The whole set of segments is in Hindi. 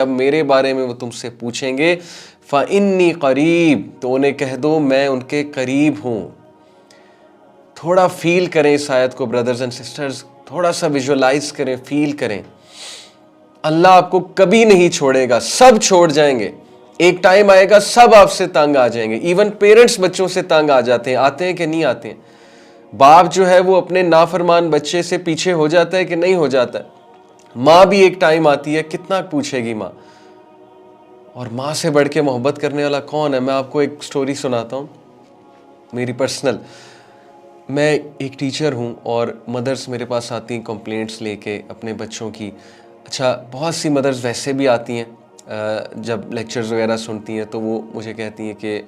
जब मेरे बारे में वो तुमसे पूछेंगे फ़इन्नी करीब, तो उन्हें कह दो मैं उनके करीब हूँ। थोड़ा फील करें इस आयत को ब्रदर्स एंड सिस्टर्स, थोड़ा सा विजुअलाइज करें, फील करें। अल्लाह आपको कभी नहीं छोड़ेगा, सब छोड़ जाएंगे, एक टाइम आएगा सब आपसे तंग आ जाएंगे। इवन पेरेंट्स बच्चों से तंग आ जाते हैं, आते हैं कि नहीं आते हैं? बाप जो है वो अपने नाफरमान बच्चे से पीछे हो जाता है कि नहीं हो जाता है? माँ भी एक टाइम आती है, कितना पूछेगी माँ। और माँ से बढ़ के मोहब्बत करने वाला कौन है? मैं आपको एक स्टोरी सुनाता हूँ मेरी पर्सनल। मैं एक टीचर हूँ और मदर्स मेरे पास आती हैं कंप्लेंट्स लेके अपने बच्चों की। अच्छा, बहुत सी मदर्स वैसे भी आती हैं, जब लेक्चर्स वगैरह सुनती हैं तो वो मुझे कहती हैं कि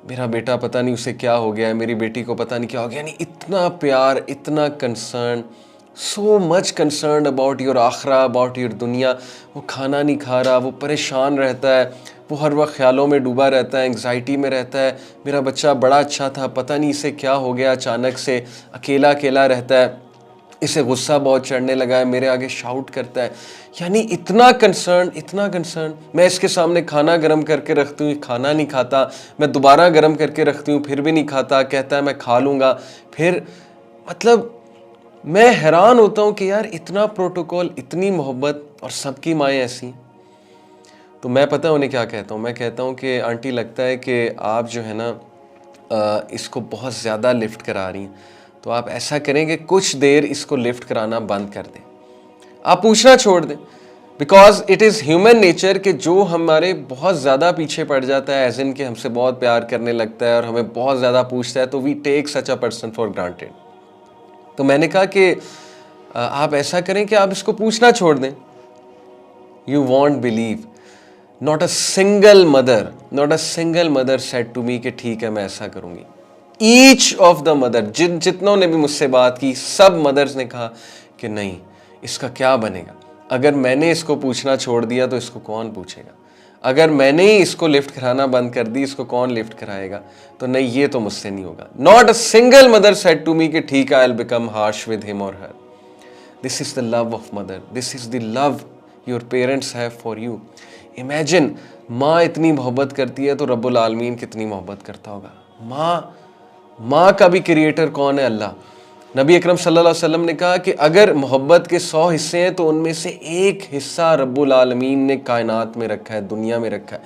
मेरा बेटा पता नहीं उसे क्या हो गया है, मेरी बेटी को पता नहीं क्या हो गया। यानी इतना प्यार, इतना concern, so much concern about your आखरा, अबाउट योर दुनिया। वो खाना नहीं खा रहा, वो परेशान रहता है, वो हर वक्त ख्यालों में डूबा रहता है, एंग्जाइटी में रहता है। मेरा बच्चा बड़ा अच्छा था, पता नहीं इसे क्या हो गया, अचानक से अकेला अकेला रहता है, इसे गुस्सा बहुत चढ़ने लगा है, मेरे आगे शाउट करता है। यानी इतना कंसर्न, इतना कंसर्न। मैं इसके सामने खाना गर्म करके रखती हूँ, खाना नहीं खाता, मैं दोबारा गर्म करके रखती हूँ, फिर भी नहीं खाता, कहता है मैं खा लूँगा फिर। मतलब मैं हैरान होता हूँ कि यार इतना प्रोटोकॉल, इतनी मोहब्बत, और सबकी माएँ ऐसी। तो मैं पता है उन्हें क्या कहता हूँ? मैं कहता हूँ कि आंटी लगता है कि आप जो है ना इसको बहुत ज़्यादा लिफ्ट करा रही हैं, तो आप ऐसा करें कि कुछ देर इसको लिफ्ट कराना बंद कर दें, आप पूछना छोड़ दें। Because it is human nature कि जो हमारे बहुत ज़्यादा पीछे पड़ जाता है, एज इन के हमसे बहुत प्यार करने लगता है और हमें बहुत ज़्यादा पूछता है, तो we take such a person for granted. तो मैंने कहा कि आप ऐसा करें कि आप इसको पूछना छोड़ दें। You won't believe, not a single mother said to me कि ठीक है मैं ऐसा करूंगी। ईच ऑफ द मदर, जितनों ने भी मुझसे बात की, सब मदर्स ने कहा कि नहीं, इसका क्या बनेगा? अगर मैंने इसको पूछना छोड़ दिया तो इसको कौन पूछेगा? अगर मैंने ही इसको लिफ्ट कराना बंद कर दी, इसको कौन लिफ्ट कराएगा? तो नहीं, ये तो मुझसे नहीं होगा। Not a single mother said to me कि ठीक है, I will become harsh with him और her. This is the love of mother, this is the love your parents have for you. Imagine, माँ इतनी मोहब्बत करती है तो रब्बुल आलमीन कितनी मोहब्बत करता होगा। माँ का भी क्रिएटर कौन है? अल्लाह। नबी अकरम सल्लल्लाहु अलैहि वसल्लम ने कहा कि अगर मोहब्बत के 100 हिस्से हैं तो उनमें से एक हिस्सा रब्बुल आलमीन ने कायनात में रखा है, दुनिया में रखा है।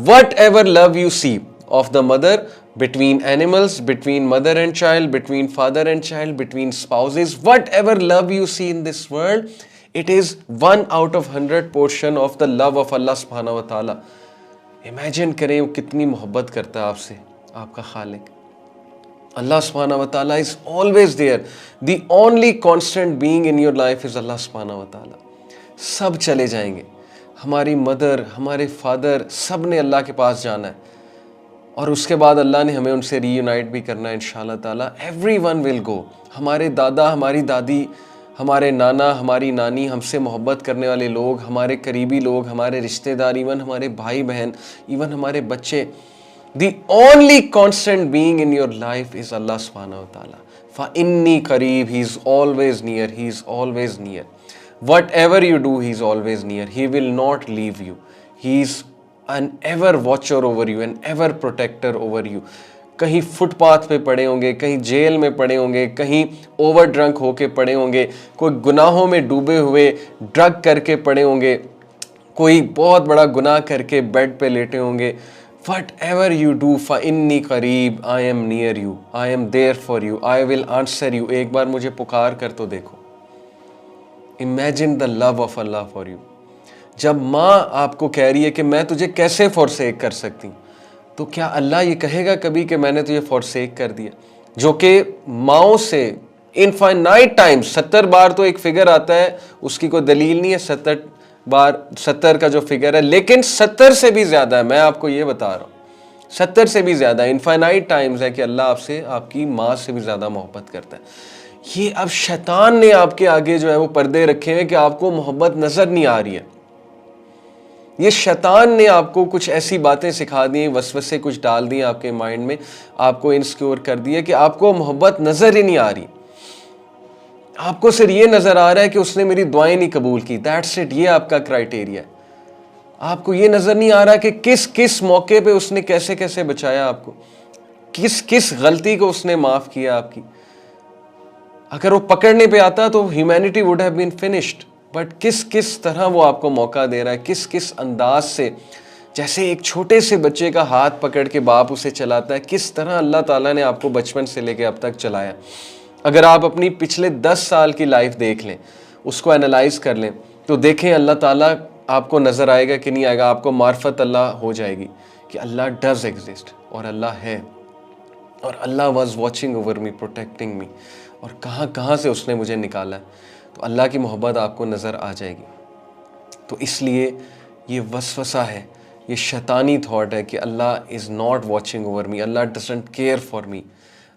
Whatever love you see of the mother, between animals, between mother and child, between father and child, between spouses, whatever love you see in this world, it is 1 out of 100 portion of the love of Allah subhanahu wa ta'ala. Imagine करें वो कितनी मोहब्बत करता है आपसे, आपका खालिक। Allah subhanahu wa ta'ala is always there. The only constant being in your life is Allah subhanahu wa ta'ala. सब चले जाएंगे, हमारी मदर, हमारे फादर, सब ने अल्लाह के पास जाना है, और उसके बाद अल्लाह ने हमें उनसे रीयूनाइट भी करना है इंशाअल्लाह ताला। Everyone will go. हमारे दादा, हमारी दादी, हमारे नाना, हमारी नानी, हमसे मोहब्बत करने वाले लोग, हमारे करीबी लोग, हमारे रिश्तेदार, इवन हमारे भाई बहन, इवन हमारे बच्चे। The only constant being in your life is Allah सुब्हानहू व तआला। फ़इन्नी करीब, he is always near, he is always near. Whatever you do, he is always near, he will not leave you, he is an ever watcher over you, an ever protector over you। कहीं फुटपाथ पे पड़े होंगे, कहीं जेल में पड़े होंगे, कहीं ओवर ड्रंक होके पड़े होंगे, कोई गुनाहों में डूबे हुए ड्रग करके पड़े होंगे, कोई बहुत बड़ा गुनाह करके बेड पे लेटे होंगे। Whatever you do, फ़इन्नी करीब, I am near you, I am there for you, I will answer you. एक बार मुझे पुकार कर तो देखो। Imagine the love of Allah for you. जब माँ आपको कह रही है कि मैं तुझे कैसे फॉरसेक कर सकती हूँ, तो क्या अल्लाह ये कहेगा कभी कि मैंने तुझे फॉरसेक कर दिया? जो कि माओं से इनफाइनाइट टाइम्स, 70 बार तो एक फिगर आता है, उसकी कोई दलील नहीं है 70 बार, 70 का जो फिगर है, लेकिन 70 से भी ज़्यादा है। मैं आपको ये बता रहा हूँ, 70 से भी ज़्यादा इनफाइनाइट टाइम्स है कि अल्लाह आपसे, आपकी माँ से भी ज़्यादा मोहब्बत करता है। ये अब शैतान ने आपके आगे जो है वो पर्दे रखे हैं कि आपको मोहब्बत नज़र नहीं आ रही है। ये शैतान ने आपको कुछ ऐसी बातें सिखा दी, वसवसे कुछ डाल दिए आपके माइंड में, आपको इनसिक्योर कर दिया कि आपको मोहब्बत नजर ही नहीं आ रही। आपको सिर्फ ये नजर आ रहा है कि उसने मेरी दुआएं नहीं कबूल की, दैट्स इट। ये आपका क्राइटेरिया है। आपको ये नजर नहीं आ रहा कि किस किस मौके पे उसने कैसे कैसे बचाया आपको, किस किस गलती को उसने माफ किया आपकी। अगर वो पकड़ने पे आता तो humanity would have been finished, but किस किस तरह वो आपको मौका दे रहा है, किस किस अंदाज से, जैसे एक छोटे से बच्चे का हाथ पकड़ के बाप उसे चलाता है, किस तरह अल्लाह ताला ने आपको बचपन से लेके अब तक चलाया। अगर आप अपनी पिछले 10 साल की लाइफ देख लें, उसको एनालाइज कर लें, तो देखें अल्लाह ताला आपको नज़र आएगा कि नहीं आएगा। आपको मार्फत अल्लाह हो जाएगी कि अल्लाह डज एग्जिस्ट और अल्लाह है, और Allah was watching over me, protecting me, और कहाँ कहाँ से उसने मुझे निकाला है। तो अल्लाह की मोहब्बत आपको नज़र आ जाएगी। तो इसलिए ये वसवसा है, ये शैतानी थॉट है कि Allah is not watching over me, Allah doesn't care for me.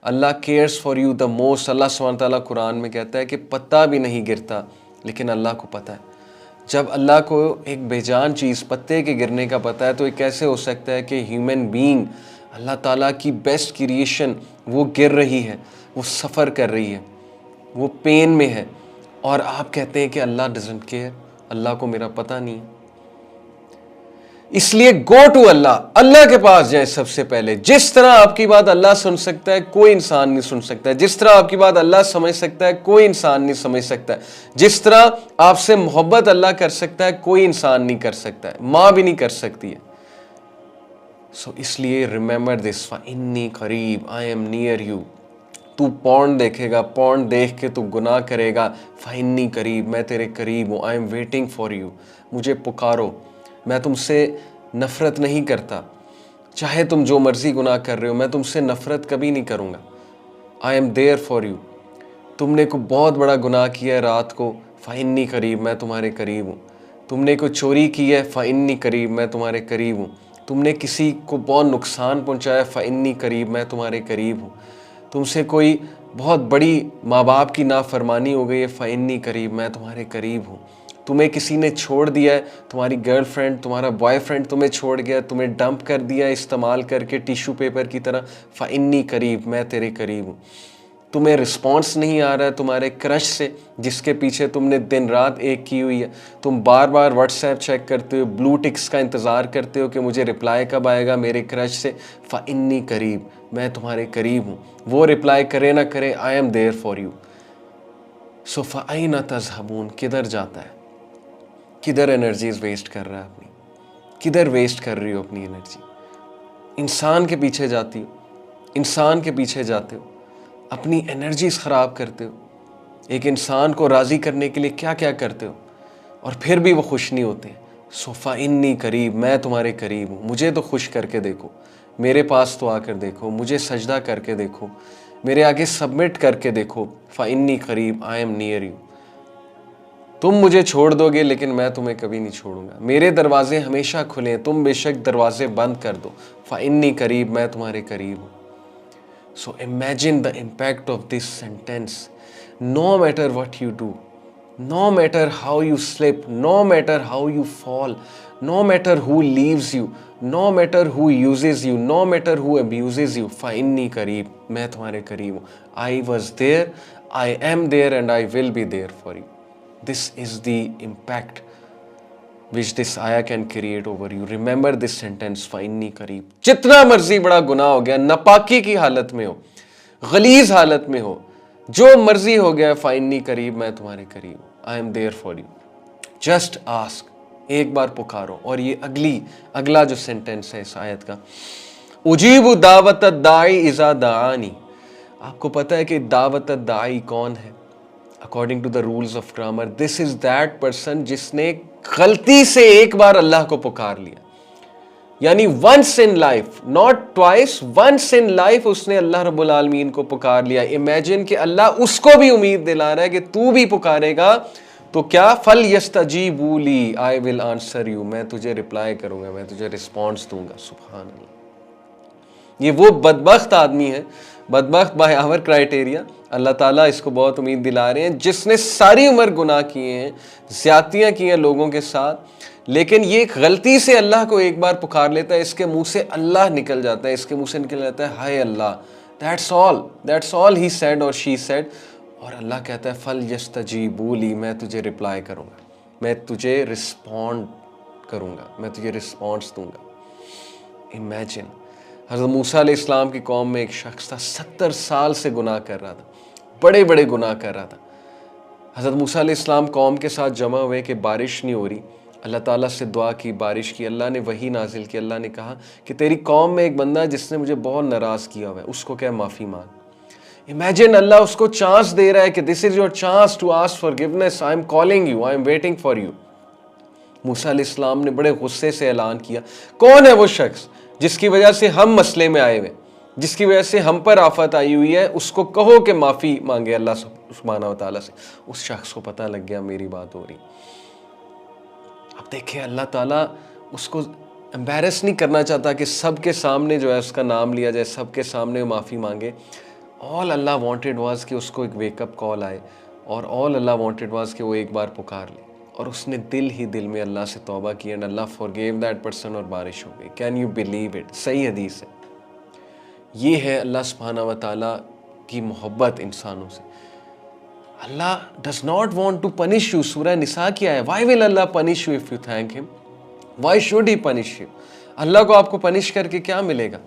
Allah cares for you the most. Allah सुब्हान तआला कुरान में कहता है कि पत्ता भी नहीं गिरता, लेकिन अल्लाह को पता है। जब अल्लाह को एक बेजान चीज़ पत्ते के गिरने का पता है, तो ये कैसे हो सकता है कि ह्यूमन बीइंग, अल्लाह ताला की बेस्ट क्रिएशन, वो गिर रही है, वो सफ़र कर रही है, वो पेन में है, और आप कहते हैं कि अल्लाह डजंट केयर, अल्लाह को मेरा पता नहीं है। इसलिए गो टू अल्लाह, अल्लाह के पास जाए सबसे पहले। जिस तरह आपकी बात अल्लाह सुन सकता है, कोई इंसान नहीं सुन सकता है। जिस तरह आपकी बात अल्लाह समझ सकता है, कोई इंसान नहीं समझ सकता है। जिस तरह आपसे मोहब्बत अल्लाह कर सकता है, कोई इंसान नहीं कर सकता है, माँ भी नहीं कर सकती है। सो इसलिए रिमेंबर दिस, इन्नी करीब, आई एम नियर यू। तू पॉर्न देखेगा, पॉर्न देख के तू गुनाह करेगा, फ़इन्नी करीब, मैं तेरे करीब हूँ, I am waiting for you. मुझे पुकारो, मैं तुमसे नफ़रत नहीं करता, चाहे तुम जो मर्ज़ी गुनाह कर रहे हो, मैं तुमसे नफ़रत कभी नहीं करूँगा। I am there for you. तुमने को बहुत बड़ा गुनाह किया है रात को, फ़इन्नी करीब, मैं तुम्हारे करीब हूँ। तुमने को चोरी की है, फ़इन्नी करीब, मैं तुम्हारे करीब हूँ। तुमने किसी को बहुत नुकसान पहुँचाया, फ़इन्नी करीब, मैं तुम्हारे करीब हूँ। तुमसे कोई बहुत बड़ी माँ बाप की नाफरमानी हो गई है, फ़इन्नी करीब, मैं तुम्हारे करीब हूँ। तुम्हें किसी ने छोड़ दिया है, तुम्हारी गर्लफ्रेंड, तुम्हारा बॉयफ्रेंड तुम्हें छोड़ गया, तुम्हें डंप कर दिया इस्तेमाल करके टिश्यू पेपर की तरह, फ़इन्नी करीब, मैं तेरे करीब हूँ। तुम्हें रिस्पॉन्स नहीं आ रहा है तुम्हारे क्रश से, जिसके पीछे तुमने दिन रात एक की हुई है। तुम बार बार व्हाट्सएप चेक करते हो, ब्लू टिक्स का इंतज़ार करते हो कि मुझे रिप्लाई कब आएगा मेरे क्रश से। फ़इन्नी करीब, मैं तुम्हारे करीब हूँ। वो रिप्लाई करे ना करे, I am there for you. So फ़अयना तज़हबून, किधर जाता है, किधर एनर्जीज वेस्ट कर रहा है अपनी, किधर वेस्ट कर रही हो अपनी एनर्जी। इंसान के पीछे जाती हो, इंसान के पीछे जाते हो, अपनी एनर्जीज ख़राब करते हो। एक इंसान को राज़ी करने के लिए क्या क्या करते हो, और फिर भी वो खुश नहीं होते। सो फ़इन्नी करीब, मैं तुम्हारे करीब हूँ। मुझे तो खुश करके देखो, मेरे पास तो आकर देखो, मुझे सजदा करके देखो, मेरे आगे सबमिट करके देखो। फ़इन्नी करीब, आई एम नियर यू। तुम मुझे छोड़ दोगे, लेकिन मैं तुम्हें कभी नहीं छोड़ूंगा। मेरे दरवाजे हमेशा खुले हैं, तुम बेशक दरवाजे बंद कर दो। फ़इन्नी करीब, मैं तुम्हारे करीब हूँ। So imagine the impact of this sentence. No matter what you do, no matter how you slip, no matter how you fall, no matter who leaves you, no matter who uses you, no matter who abuses you, फ़इन्नी करीब, मैं तुम्हारे करीब हूँ। I was there, I am there, and I will be there for you. This is the impact which this ayah can create over you. Remember this sentence, फ़इन्नी करीब। जितना मर्जी बड़ा गुनाह हो गया, नापाकी की हालत में हो, गलीज हालत में हो, जो मर्जी हो गया, फ़इन्नी करीब, मैं तुम्हारे करीब हूँ। I am there for you. Just ask, एक बार पुकारो। और ये अगला जो सेंटेंस है इस आयत का, उजीबु दावत दाई इज़ा दानी। आपको पता है कि दावत दाई कौन है? According to the rules of grammar, this is that person जिसने गलती से एक बार अल्लाह को पुकार लिया, यानी once in life, not twice, once in life उसने अल्लाह रब्बुल आलमीन को पुकार लिया। इमेजिन कि अल्लाह उसको भी उम्मीद दिला रहा है कि तू भी पुकारेगा तो क्या, फल यस्तजीबू ली, आई विल आंसर यू, मैं तुझे रिप्लाई करूंगा, मैं तुझे रिस्पॉन्स दूंगा। सुभान अल्लाह। ये वो बदबख्त आदमी है, बदबख्त बाय आवर क्राइटेरिया, अल्लाह ताला इसको बहुत उम्मीद दिला रहे हैं, जिसने सारी उम्र गुनाह किए हैं, ज़्यादतियाँ की हैं लोगों के साथ, लेकिन ये गलती से अल्लाह को एक बार पुकार लेता है, इसके मुंह से अल्लाह निकल जाता है, इसके मुंह से निकल जाता है हाय अल्लाह। दैट्स ऑल ही सेड और शी सेड। और अल्लाह कहता है फल यस्तजीबू ली, मैं तुझे रिप्लाई करूँगा, मैं तुझे रिस्पॉन्ड करूँगा, मैं तुझे रिस्पॉन्स दूंगा। इमेजिन, हज़रत मूसा अलैहिस्सलाम की कौम में एक शख्स था, 70 साल से गुनाह कर रहा था, बड़े बड़े गुनाह कर रहा था। हज़रत मूसा अलैहिस्सलाम कौम के साथ जमा हुए कि बारिश नहीं हो रही। अल्लाह ताला से दुआ की, बारिश की, अल्लाह ने वही नाजिल की। अल्लाह ने कहा कि तेरी कौम में एक बंदा है जिसने मुझे बहुत नाराज़ किया हुआ है, उसको क्या माफ़ी मांग। इमेजिन, अल्लाह उसको चांस दे रहा है कि this is your chance to ask forgiveness, I am calling you, I am waiting for you. Musa अलैहिस्सलाम ने बड़े गुस्से से ऐलान किया, कौन है वो शख्स जिसकी वजह से हम मसले में आए हुए, जिसकी वजह से हम पर आफत आई हुई है, उसको कहो कि माफ़ी मांगे अल्लाह सुब्हानहू व तआला से। उस शख्स को पता लग गया मेरी बात हो रही। अब देखिए, अल्लाह ताला उसको एम्बैरस नहीं करना चाहता कि सबके सामने जो है उसका नाम लिया जाए, सबके सामने माफ़ी मांगे। ऑल अल्लाह वांटेड वाज कि उसको एक वेकअप कॉल आए, और ऑल अल्लाह वांटेड वाज कि वो एक बार पुकार ले, और उसने दिल ही दिल में अल्लाह से तौबा की and Allah forgive that person, और बारिश हो गई। Can you believe it? सही हदीस है। ये है अल्लाह सुब्हानहू व तआला की मोहब्बत इंसानों से। Allah does not want to punish you. Surah Nisa क्या है? Why will Allah punish you if you thank him? Why should he punish you? Allah को आपको पनिश करके क्या मिलेगा?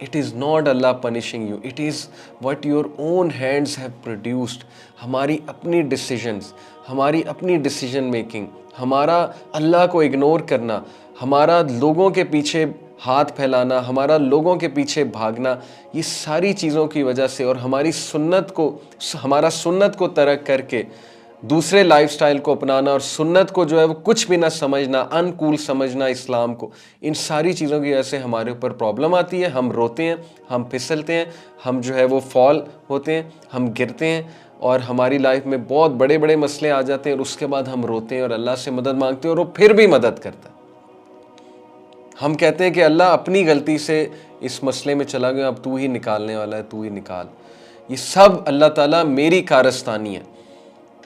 It is not Allah punishing you, it is what your own hands have produced. हमारी अपनी डिसीजंस, हमारी अपनी डिसीजन मेकिंग, हमारा अल्लाह को इग्नोर करना, हमारा लोगों के पीछे हाथ फैलाना, हमारा लोगों के पीछे भागना, ये सारी चीज़ों की वजह से, और हमारी सुन्नत को, हमारा सुन्नत को तर्क करके दूसरे लाइफस्टाइल को अपनाना, और सुन्नत को जो है वो कुछ भी ना समझना, अनकूल समझना इस्लाम को, इन सारी चीज़ों की वजह से हमारे ऊपर प्रॉब्लम आती है। हम रोते हैं, हम फिसलते हैं, हम जो है वो फॉल होते हैं, हम गिरते हैं, और हमारी लाइफ में बहुत बड़े बड़े मसले आ जाते हैं, और उसके बाद हम रोते हैं और अल्लाह से मदद मांगते हैं, और वो फिर भी मदद करता है। हम कहते हैं कि अल्लाह अपनी गलती से इस मसले में चला गया, अब तू ही निकालने वाला है, तू ही निकाल। ये सब अल्लाह ताला मेरी कारस्तानी है।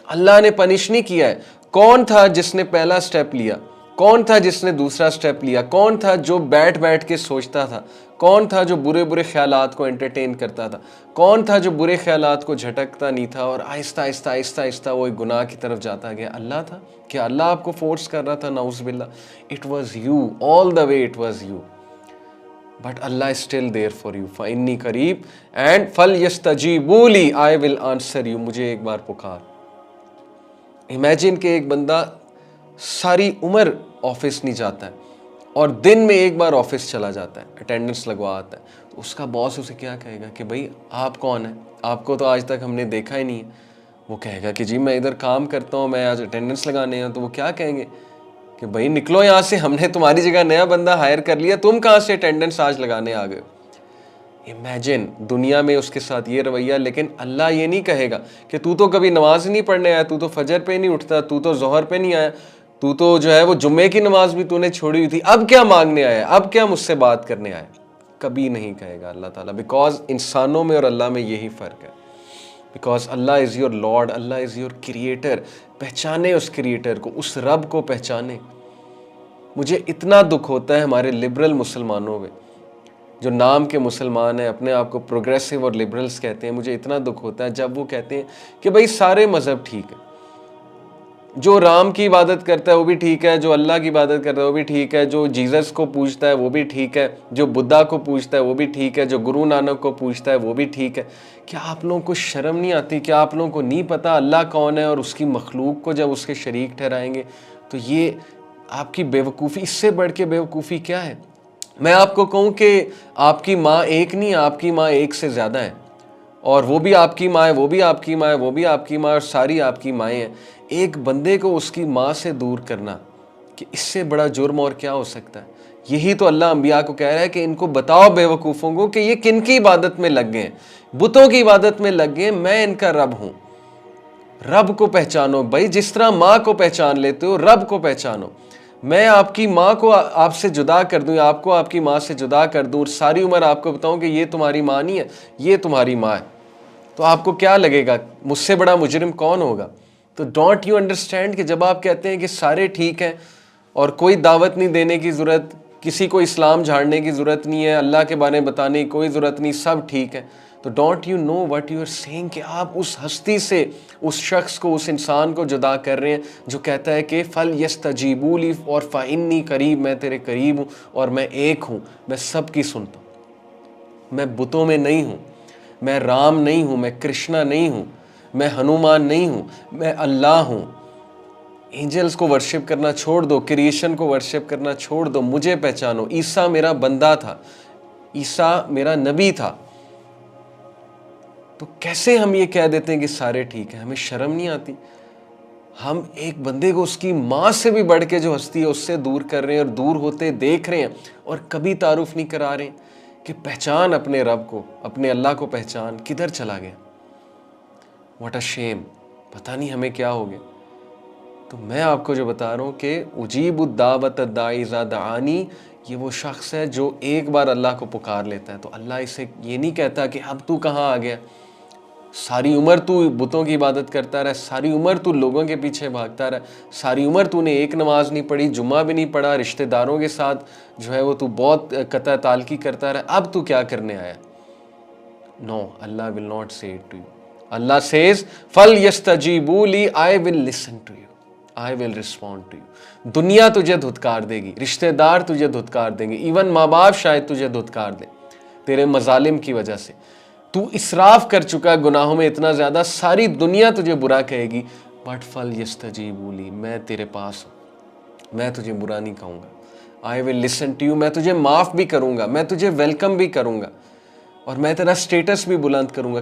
अल्लाह ने पनिश नहीं किया है। कौन था जिसने पहला स्टेप लिया? कौन था जिसने दूसरा स्टेप लिया? कौन था जो बैठ बैठ के सोचता था? कौन था जो बुरे बुरे ख्यालात को एंटरटेन करता था? कौन था जो बुरे ख्यालात को झटकता नहीं था और आहिस्ता आहिस्ता आहिस्ता आहिस्ता वो एक गुनाह की तरफ जाता गया? अल्लाह था। क्या अल्लाह आपको फोर्स कर रहा था? नाउज़ बिल्लाह, it was you, all the way it was you. But Allah is still there for you. फ़इन्नी करीब एंड फल यस्तजीबू ली, आई विल आंसर यू। मुझे एक बार पुकार। इमेजिन कि एक बंदा सारी उम्र ऑफिस नहीं जाता है और दिन में एक बार ऑफिस चला जाता है, अटेंडेंस लगवा आता है, तो उसका बॉस उसे क्या कहेगा कि भाई आप कौन है, आपको तो आज तक हमने देखा ही नहीं है। वो कहेगा कि जी मैं इधर काम करता हूँ, मैं आज अटेंडेंस लगाने आया। तो वो क्या कहेंगे कि भाई निकलो यहाँ से, हमने तुम्हारी जगह नया बंदा हायर कर लिया, तुम कहाँ से अटेंडेंस आज लगाने आ गए हो। इमेजिन, दुनिया में उसके साथ ये रवैया। लेकिन अल्लाह ये नहीं कहेगा कि तू तो कभी नमाज नहीं पढ़ने आया, तू तो फजर पे नहीं उठता, तू तो जोहर पे नहीं आया, तू तो जो है वो जुम्मे की नमाज भी तूने छोड़ी हुई थी, अब क्या मांगने आया, अब क्या मुझसे बात करने आया। कभी नहीं कहेगा अल्लाह ताला, बिकॉज इंसानों में और अल्लाह में यही फ़र्क है। Because Allah is your Lord, Allah is your creator. पहचाने उस क्रिएटर को, उस रब को पहचाने। मुझे इतना दुख होता है हमारे लिबरल मुसलमानों में, जो नाम के मुसलमान हैं, अपने आप को प्रोग्रेसिव और लिबरल्स कहते हैं। मुझे इतना दुख होता है जब वो कहते हैं कि भाई सारे मज़हब ठीक है, जो राम की इबादत करता है वो भी ठीक है, जो अल्लाह की इबादत करता है वो भी ठीक है, जो जीसस को पूजता है वो भी ठीक है, जो बुद्धा को पूजता है वो भी ठीक है, जो गुरु नानक को पूजता है वो भी ठीक है। क्या आप लोगों को शर्म नहीं आती? क्या आप लोगों को नहीं पता अल्लाह कौन है? और उसकी मखलूक को जब उसके शरीक ठहराएंगे तो ये आपकी बेवकूफ़ी, इससे बढ़ के बेवकूफ़ी क्या है? मैं आपको कहूँ कि आपकी माँ एक नहीं, आपकी माँ एक से ज़्यादा है, और वो भी आपकी माँ है, वो भी आपकी माँ है, वो भी आपकी माँ है, और सारी आपकी माएँ हैं। एक बंदे को उसकी माँ से दूर करना, कि इससे बड़ा जुर्म और क्या हो सकता है? यही तो अल्लाह अंबिया को कह रहा है कि इनको बताओ बेवकूफ़ों को कि ये किन की इबादत में लग गए हैं, बुतों की इबादत में लग गए। मैं इनका रब हूँ। रब को पहचानो भाई, जिस तरह माँ को पहचान लेते हो, रब को पहचानो। मैं आपकी माँ को आपसे जुदा कर दूँ, आपको आपकी माँ से जुदा कर दूँ, और सारी उम्र आपको बताऊँ कि ये तुम्हारी माँ नहीं है, ये तुम्हारी माँ है, तो आपको क्या लगेगा? मुझसे बड़ा मुजरिम कौन होगा? तो डोंट यू अंडरस्टैंड कि जब आप कहते हैं कि सारे ठीक हैं और कोई दावत नहीं देने की ज़रूरत, किसी को इस्लाम झाड़ने की ज़रूरत नहीं है, अल्लाह के बारे में बताने की कोई ज़रूरत नहीं, सब ठीक है, तो don't you know what you are saying, कि आप उस हस्ती से, उस शख्स को, उस इंसान को जुदा कर रहे हैं जो कहता है कि फल यस्तजीबू ली और फ़इन्नी करीब, मैं तेरे करीब हूँ और मैं एक हूँ, मैं सब की सुनता हूँ, मैं बुतों में नहीं हूँ, मैं राम नहीं हूँ, मैं कृष्णा नहीं हूँ, मैं हनुमान नहीं हूँ, मैं अल्लाह हूँ। एंजल्स को वर्शिप करना छोड़ दो, क्रिएशन को वर्शिप करना छोड़ दो, मुझे पहचानो। ईसा मेरा बंदा था, ईसा मेरा नबी था। तो कैसे हम ये कह देते हैं कि सारे ठीक है? हमें शर्म नहीं आती? हम एक बंदे को उसकी माँ से भी बढ़ के जो हस्ती है उससे दूर कर रहे हैं और दूर होते देख रहे हैं और कभी तारुफ नहीं करा रहे कि पहचान अपने रब को, अपने अल्लाह को पहचान। किधर चला गया? What a shame. पता नहीं हमें क्या हो गया। तो मैं आपको जो बता रहा हूँ कि उजीबुद्दावत दाई इज़ा दआनी, ये वो शख्स है जो एक बार अल्लाह को पुकार लेता है तो अल्लाह इसे ये नहीं कहता कि अब तू कहाँ आ गया, सारी उम्र तू बुतों की इबादत करता रहा, सारी उम्र तू लोगों के पीछे भागता रहा, सारी उम्र तूने एक नमाज नहीं पढ़ी, जुम्मा भी नहीं पढ़ा, रिश्तेदारों के साथ जो है वो तू बहुत कता ताल्की करता रहा, अब तू क्या करने आया? No, Allah will not say it to you. Allah says फल यस्तजीबू ली, I will listen to you, I will respond to you. दुनिया तुझे धुतकार देगी, रिश्तेदार तुझे धुतकार देंगे, इवन माँ बाप शायद तुझे धुतकार दे तेरे मजालिम की वजह से। तू इसराफ कर चुका है गुनाहों में इतना ज्यादा, सारी दुनिया तुझे बुरा कहेगी, बट फल यस्तजीबू ली, मैं तेरे पास हूं, मैं तुझे बुरा नहीं कहूंगा। I will listen to you, मैं तुझे माफ भी करूंगा, मैं तुझे वेलकम भी करूंगा और मैं तेरा स्टेटस भी बुलंद करूंगा।